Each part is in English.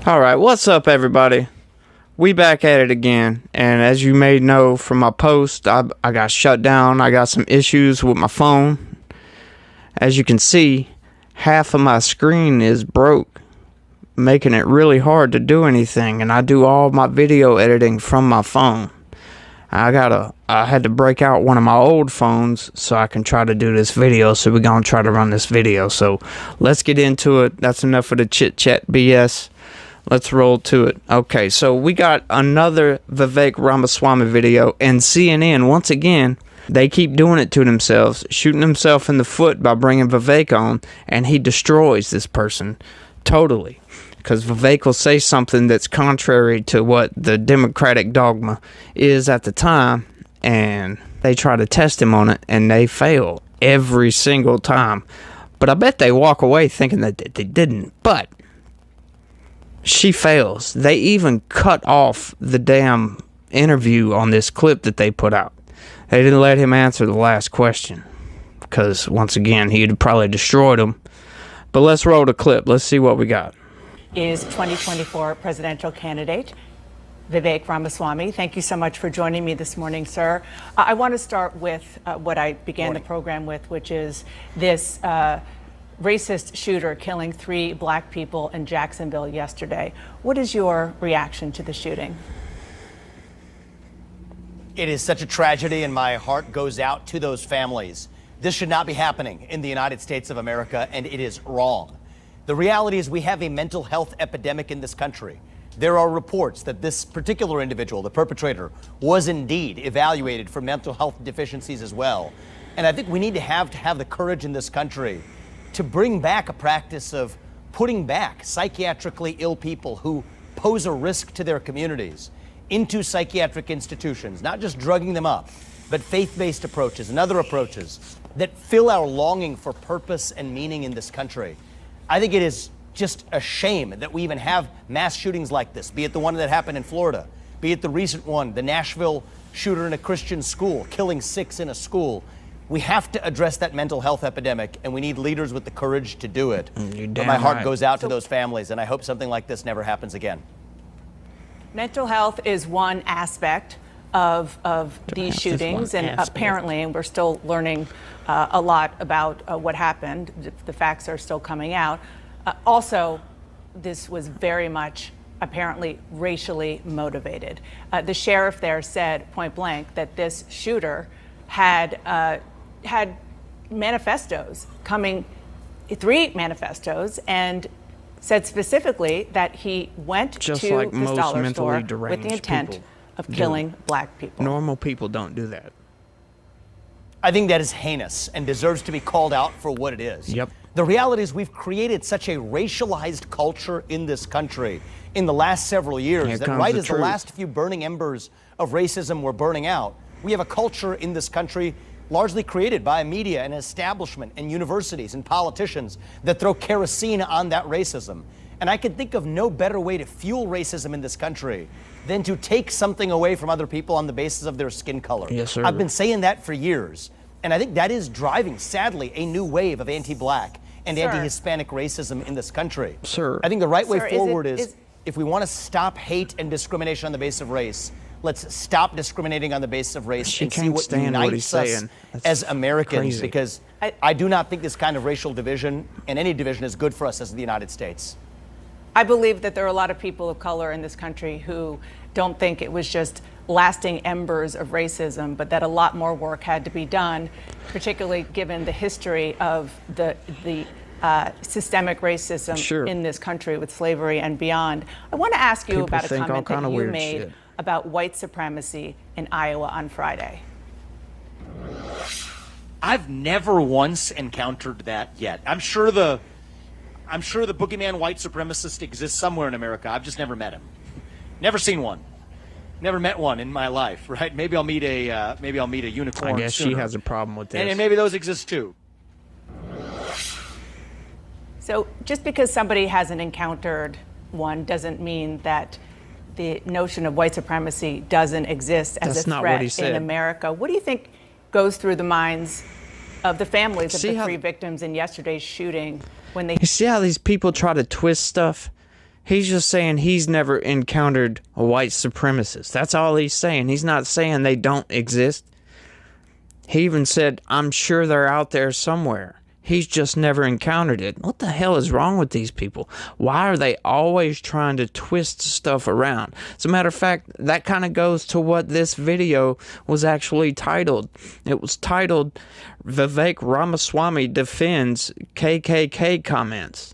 Alright, what's up everybody? We back at it again, and as you may know from my post, I got shut down. I got some issues with my phone. As you can see, half of my screen is broke, making it really hard to do anything, and I do all my video editing from my phone. I had to break out one of my old phones so I can try to do this video, so we're gonna try to run this video. So let's get into it. That's enough of the chit chat BS. Let's roll to it. Okay, so we got another Vivek Ramaswamy video, and CNN, once again, they keep doing it to themselves, shooting himself in the foot by bringing Vivek on, and he destroys this person totally. Because Vivek will say something that's contrary to what the Democratic dogma is at the time, and they try to test him on it, and they fail every single time. But I bet they walk away thinking that they didn't. But she fails. They even cut off the damn interview on this clip that they put out. They didn't let him answer the last question, because once again, he'd probably destroyed him. But let's roll the clip. Let's see what we got. Is 2024 presidential candidate Vivek Ramaswamy. Thank you so much for joining me this morning, sir. I want to start with what I began the program with, which is this racist shooter killing 3 black people in Jacksonville yesterday. What is your reaction to the shooting? It is such a tragedy, and my heart goes out to those families. This should not be happening in the United States of America, and it is wrong. The reality is we have a mental health epidemic in this country. There are reports that this particular individual, the perpetrator, was indeed evaluated for mental health deficiencies as well. And I think we need to have the courage in this country to bring back a practice of putting back psychiatrically ill people who pose a risk to their communities into psychiatric institutions, not just drugging them up, but faith-based approaches and other approaches that fill our longing for purpose and meaning in this country. I think it is just a shame that we even have mass shootings like this, be it the one that happened in Florida, be it the recent one, the Nashville shooter in a Christian school, killing 6 in a school. We have to address that mental health epidemic, and we need leaders with the courage to do it. But my heart goes out to those families, and I hope something like this never happens again. Mental health is one aspect of these shootings, and apparently, and we're still learning a lot about what happened. The facts are still coming out. Also, this was very much apparently racially motivated. The sheriff there said point blank that this shooter had manifestos coming, 3 manifestos, and said specifically that he went Just to like this most dollar mentally store with the deranged intent people of killing black people. Normal people don't do that. I think that is heinous and deserves to be called out for what it is. Yep. The reality is we've created such a racialized culture in this country in the last several years that right as the last few burning embers of racism were burning out, we have a culture in this country largely created by media and establishment and universities and politicians that throw kerosene on that racism. And I can think of no better way to fuel racism in this country than to take something away from other people on the basis of their skin color. Yes, sir. I've been saying that for years. And I think that is driving, sadly, a new wave of anti-black and anti-Hispanic racism in this country. Sir. I think the right way forward is if we want to stop hate and discrimination on the basis of race, let's stop discriminating on the basis of race and see what unites us as Americans, because I do not think this kind of racial division and any division is good for us as the United States. I believe that there are a lot of people of color in this country who don't think it was just lasting embers of racism, but that a lot more work had to be done, particularly given the history of the systemic racism in this country with slavery and beyond. I want to ask you about a comment that you made about white supremacy in Iowa on Friday. I've never once encountered that yet. I'm sure the boogeyman white supremacist exists somewhere in America. I've just never met him. Never seen one. Never met one in my life, right? Maybe I'll meet a unicorn. I guess sooner. she has a problem with this. And maybe those exist too. So just because somebody hasn't encountered one doesn't mean that the notion of white supremacy doesn't exist as a threat in America. What do you think goes through the minds of the families of the 3 victims in yesterday's shooting when they... You see how these people try to twist stuff? He's just saying he's never encountered a white supremacist. That's all he's saying. He's not saying they don't exist. He even said, I'm sure they're out there somewhere. He's just never encountered it. What the hell is wrong with these people? Why are they always trying to twist stuff around? As a matter of fact, that kind of goes to what this video was actually titled. It was titled, Vivek Ramaswamy Defends KKK Comments,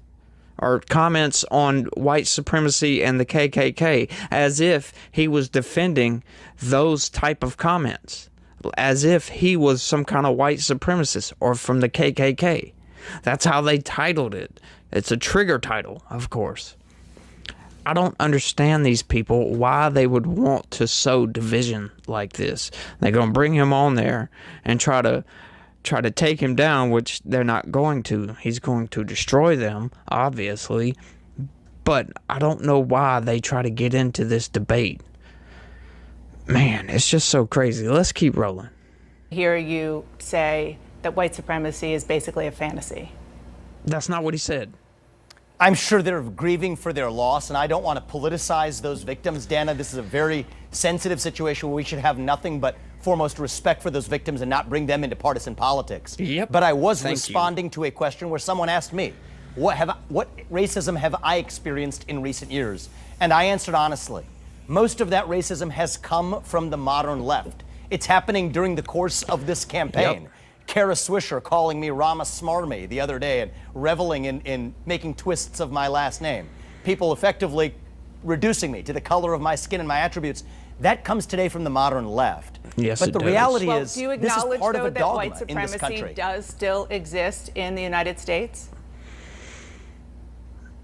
or comments on white supremacy and the KKK, as if he was defending those type of comments. As if he was some kind of white supremacist or from the KKK. That's how they titled it. It's a trigger title, of course. I don't understand these people, why they would want to sow division like this. They're going to bring him on there and try to take him down, which they're not going to. He's going to destroy them, obviously. But I don't know why they try to get into this debate. Man, it's just so crazy. Let's keep rolling. Hear you say that white supremacy is basically a fantasy. That's not what he said. I'm sure they're grieving for their loss, and I don't want to politicize those victims, Dana. This is a very sensitive situation where we should have nothing but foremost respect for those victims and not bring them into partisan politics. Yep. But I was responding to a question where someone asked me, what racism have I experienced in recent years? And I answered honestly. Most of that racism has come from the modern left. It's happening during the course of this campaign. Yep. Kara Swisher calling me Rama Smarmy the other day and reveling in making twists of my last name. People effectively reducing me to the color of my skin and my attributes. That comes today from the modern left. Yes, but it the does. reality Well, is, do you this acknowledge, is part of though, a that white dogma in this supremacy country. does still exist in the United States?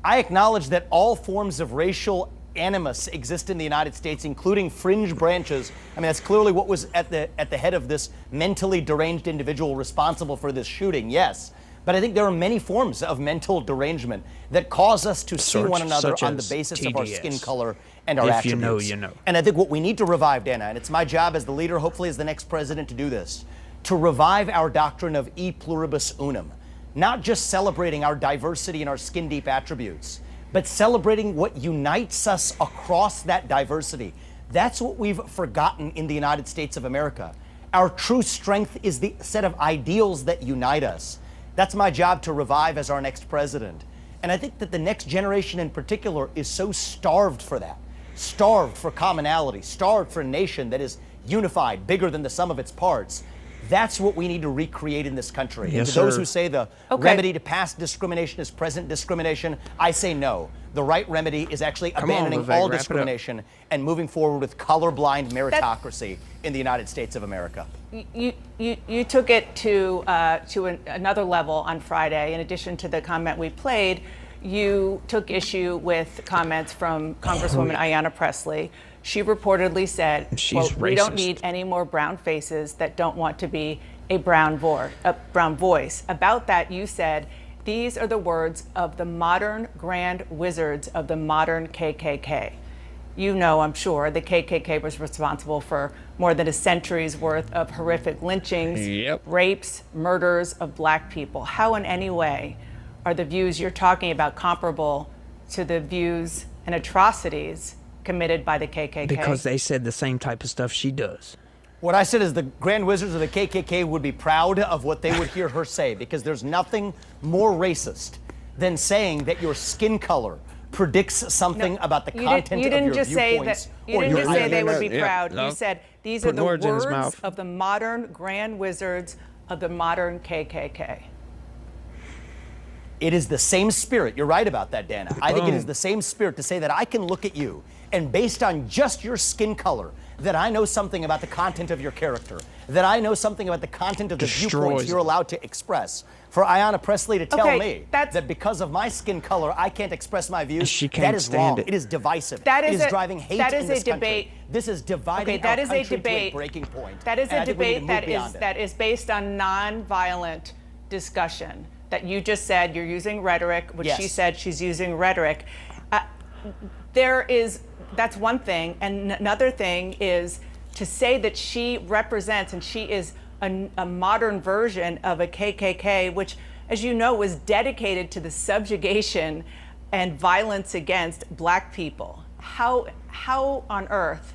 I acknowledge that all forms of racial animus exist in the United States, including fringe branches. I mean, that's clearly what was at the head of this mentally deranged individual responsible for this shooting, yes. But I think there are many forms of mental derangement that cause us to see one another on the basis of our skin color and our attributes. If you know, you know. And I think what we need to revive, Dana, and it's my job as the leader, hopefully as the next president, to do this, to revive our doctrine of e pluribus unum, not just celebrating our diversity and our skin-deep attributes, but celebrating what unites us across that diversity. That's what we've forgotten in the United States of America. Our true strength is the set of ideals that unite us. That's my job to revive as our next president. And I think that the next generation in particular is so starved for that, starved for commonality, starved for a nation that is unified, bigger than the sum of its parts. That's what we need to recreate in this country. Yes, and to those sir. who say the remedy to past discrimination is present discrimination, I say no. The right remedy is actually abandoning Vivek, all wrap it up. discrimination and moving forward with colorblind meritocracy in the United States of America. You took it to another level on Friday. In addition to the comment we played, you took issue with comments from Congresswoman Ayanna Pressley. She reportedly said, quote, "We don't need any more brown faces that don't want to be a brown voice." About that, you said, "These are the words of the modern grand wizards of the modern KKK." You know, I'm sure, the KKK was responsible for more than a century's worth of horrific lynchings, rapes, murders of black people. How in any way are the views you're talking about comparable to the views and atrocities committed by the KKK? Because they said the same type of stuff she does. What I said is the Grand Wizards of the KKK would be proud of what they would hear her say, because there's nothing more racist than saying that your skin color predicts something about the content of your viewpoints. You didn't just say they would be proud. No. You said these are the words in his words mouth. of the modern Grand Wizards of the modern KKK. It is the same spirit. You're right about that, Dana. I think it is the same spirit to say that I can look at you and based on just your skin color, that I know something about the content of your character, that I know something about the content of the viewpoints you're allowed to express. For Ayanna Pressley to tell me that because of my skin color, I can't express my views, she can't that is stand wrong. it. It is divisive. That it is is driving hate that in is this a debate. country. This is dividing that our is country a debate. to a breaking point. That is And a I think we need to debate move beyond it. that is based on nonviolent discussion. That you just said you're using rhetoric, which she said she's using rhetoric. That's one thing, and another thing is to say that she represents and she is a modern version of a KKK, which, as you know, was dedicated to the subjugation and violence against black people. How on earth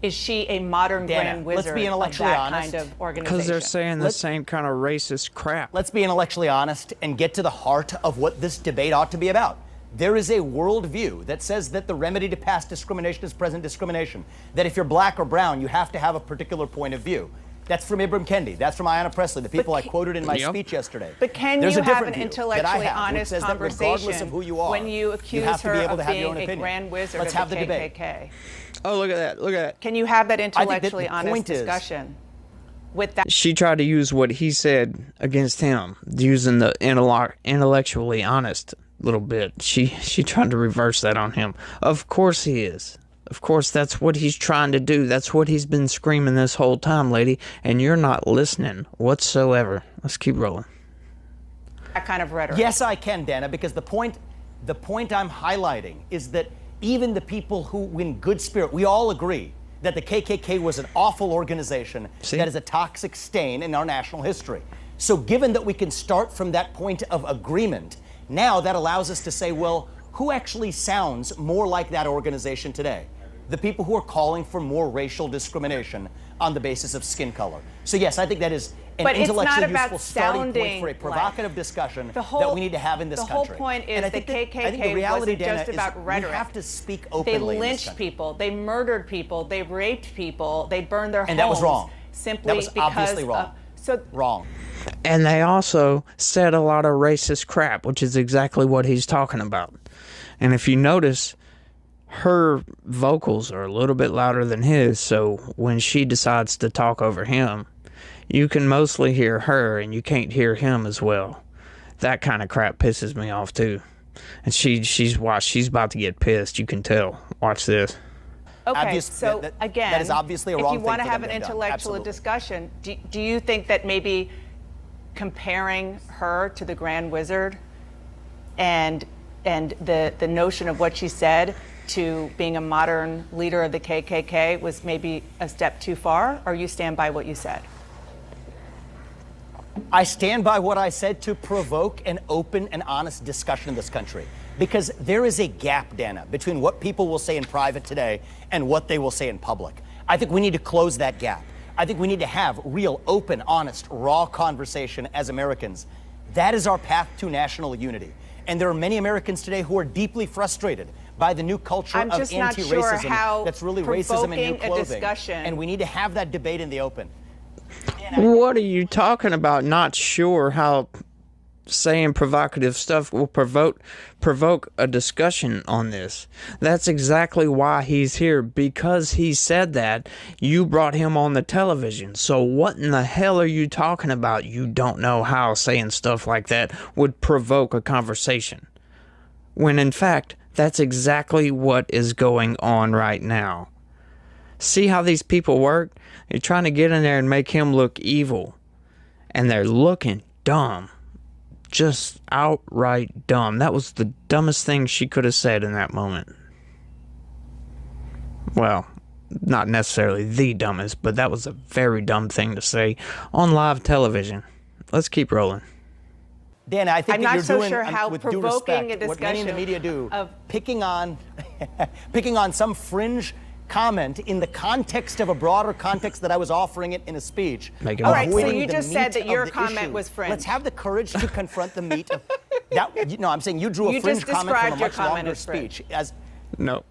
is she a modern Dana, grand wizard let's be intellectually of that honest. kind of organization? Because they're saying the same kind of racist crap. Let's be intellectually honest and get to the heart of what this debate ought to be about. There is a worldview that says that the remedy to past discrimination is present discrimination. That if you're black or brown, you have to have a particular point of view. That's from Ibram Kendi. That's from Ayanna Pressley, the people I quoted in my speech yesterday. But can There's you a have different an view intellectually that I have, which honest says that regardless conversation of who you are, when you accuse have to her be able to of have your own being a opinion. grand wizard Let's of have the the debate. KKK? Oh, look at that. Look at that. Can you have that that the intellectually honest point is- discussion with that? She tried to use what he said against him, using the intellectually honest little bit. She tried to reverse that on him. Of course he is. Of course, that's what he's trying to do. That's what he's been screaming this whole time, lady. And you're not listening whatsoever. Let's keep rolling. That kind of rhetoric. Yes, I can, Dana, because the point I'm highlighting is that even the people who, in good spirit, we all agree that the KKK was an awful organization that is a toxic stain in our national history. So given that we can start from that point of agreement, now that allows us to say, well, who actually sounds more like that organization today? The people who are calling for more racial discrimination on the basis of skin color. So yes, I think that is an But it's not intellectually about useful starting point sounding for a provocative discussion The whole- that we need to have in this the country. whole point is And I the think that- I KKK think the reality, wasn't Dana, just is about rhetoric. We have to speak They openly in this lynched country. people, they murdered people, they raped people, they burned their homes. And that was wrong. Simply That was because obviously wrong. so Wrong. And they also said a lot of racist crap, which is exactly what he's talking about. And if you notice, her vocals are a little bit louder than his, so when she decides to talk over him, you can mostly hear her and you can't hear him as well. That kind of crap pisses me off too. And she's about to get pissed, you can tell. Watch this. Okay, so again, that is obviously a wrong if you want thing to for have them an to have done. intellectual Absolutely. discussion, do you think that maybe comparing her to the Grand Wizard and the notion of what she said to being a modern leader of the KKK was maybe a step too far, or you stand by what you said? I stand by what I said to provoke an open and honest discussion in this country. Because there is a gap, Dana, between what people will say in private today and what they will say in public. I think we need to close that gap. I think we need to have real, open, honest, raw conversation as Americans. That is our path to national unity. And there are many Americans today who are deeply frustrated by the new culture I'm of just not sure anti-racism how that's really racism in new provoking a clothing. discussion- And we need to have that debate in the open. What are you talking about? Not sure how saying provocative stuff will provoke a discussion on this. That's exactly why he's here, because he said that. You brought him on the television. So what in the hell are you talking about? You don't know how saying stuff like that would provoke a conversation. When in fact, that's exactly what is going on right now. See how these people work? They're trying to get in there and make him look evil. And they're looking dumb. Just outright dumb. That was the dumbest thing she could have said in that moment. Well, not necessarily the dumbest, but that was a very dumb thing to say on live television. Let's keep rolling. Dan, I think I'm that not you're so doing, sure how with due provoking respect, a what many in the discussion media do, of- picking on some fringe comment in the context of a broader context that I was offering it in a speech. Make it All right, so avoiding you the just said meat that your of the comment issue. was fringe. Let's have the courage to confront the meat of that. No, I'm saying you drew a You fringe just comment from a described your much comment longer as fringe. speech. As No.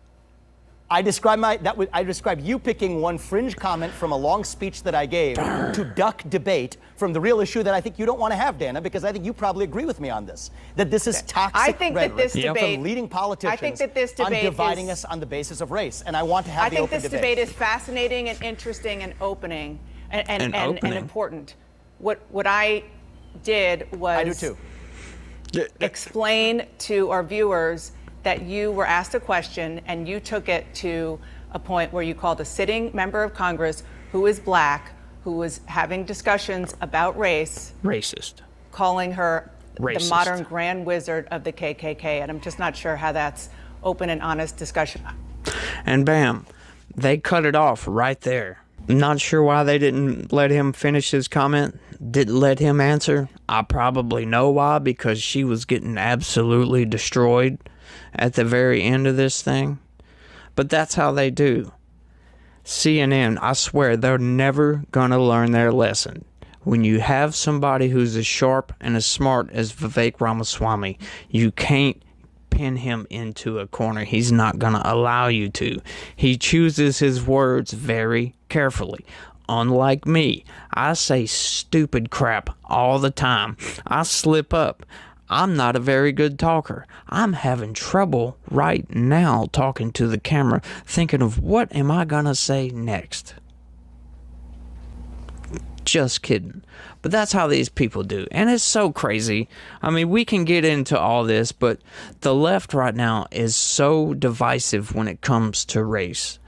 I described you picking one fringe comment from a long speech that I gave to duck debate from the real issue that I think you don't want to have, Dana, because I think you probably agree with me on this. That this is toxic I think that rhetoric this debate- from leading politicians I think that this debate on dividing is- us on the basis of race. And I want to have I the think open this debate. debate is fascinating and interesting and opening and opening. important. What I did was I do too. explain to our viewers that you were asked a question and you took it to a point where you called a sitting member of Congress who is black, who was having discussions about race, Racist. calling her the Racist. modern grand wizard of the KKK. And I'm just not sure how that's open and honest discussion. And bam, they cut it off right there. Not sure why they didn't let him finish his comment, didn't let him answer. I probably know why, because she was getting absolutely destroyed. at the very end of this thing. But that's how they do. CNN, I swear, they're never going to learn their lesson. When you have somebody who's as sharp and as smart as Vivek Ramaswamy, you can't pin him into a corner. He's not going to allow you to. He chooses his words very carefully. Unlike me, I say stupid crap all the time. I slip up. I'm not a very good talker. I'm having trouble right now talking to the camera, thinking of what am I gonna say next. Just kidding. But that's how these people do. And it's so crazy. I mean, we can get into all this, but the left right now is so divisive when it comes to race.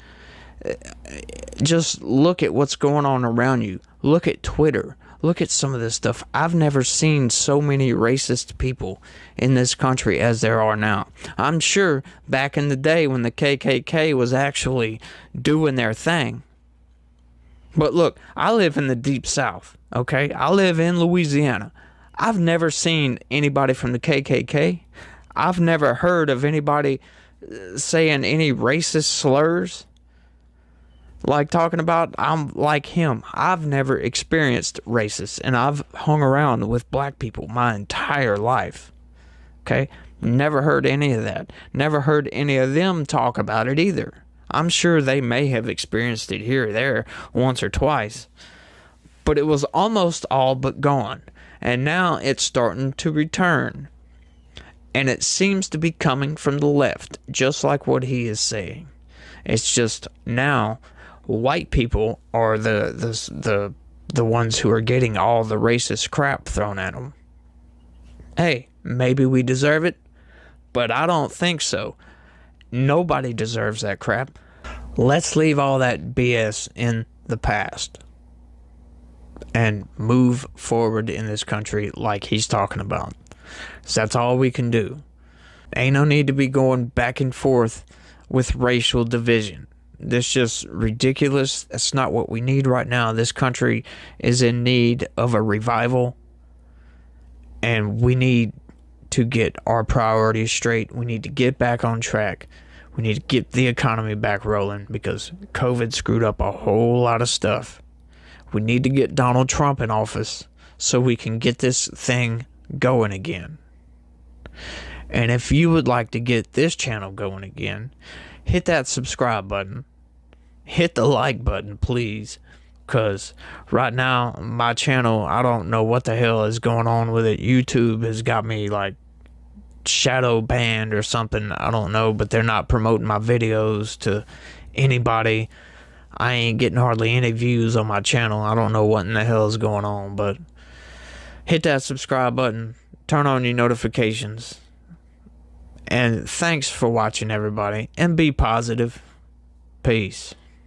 Just look at what's going on around you. Look at Twitter. Look at some of this stuff. I've never seen so many racist people in this country as there are now. I'm sure back in the day when the KKK was actually doing their thing. But look, I live in the deep south, okay? I live in Louisiana. I've never seen anybody from the KKK. I've never heard of anybody saying any racist slurs. Like talking about, I'm like him. I've never experienced racist, and I've hung around with black people my entire life. Okay? Never heard any of that. Never heard any of them talk about it either. I'm sure they may have experienced it here or there once or twice, but it was almost all but gone. And now it's starting to return. And it seems to be coming from the left, just like what he is saying. It's just now white people are the ones who are getting all the racist crap thrown at them. Hey, maybe we deserve it, but I don't think so. Nobody deserves that crap. Let's leave all that BS in the past and move forward in this country like he's talking about. So that's all we can do. Ain't no need to be going back and forth with racial division. This just ridiculous. That's not what we need right now. This country is in need of a revival, and we need to get our priorities straight. We need to get back on track. We need to get the economy back rolling because COVID screwed up a whole lot of stuff. We need to get Donald Trump in office so we can get this thing going again. And if you would like to get this channel going again, hit that subscribe button. Hit the like button, please. Because right now, my channel, I don't know what the hell is going on with it. YouTube has got me like shadow banned or something. I don't know, but they're not promoting my videos to anybody. I ain't getting hardly any views on my channel. I don't know what in the hell is going on, but hit that subscribe button. Turn on your notifications. And thanks for watching, everybody. And be positive. Peace.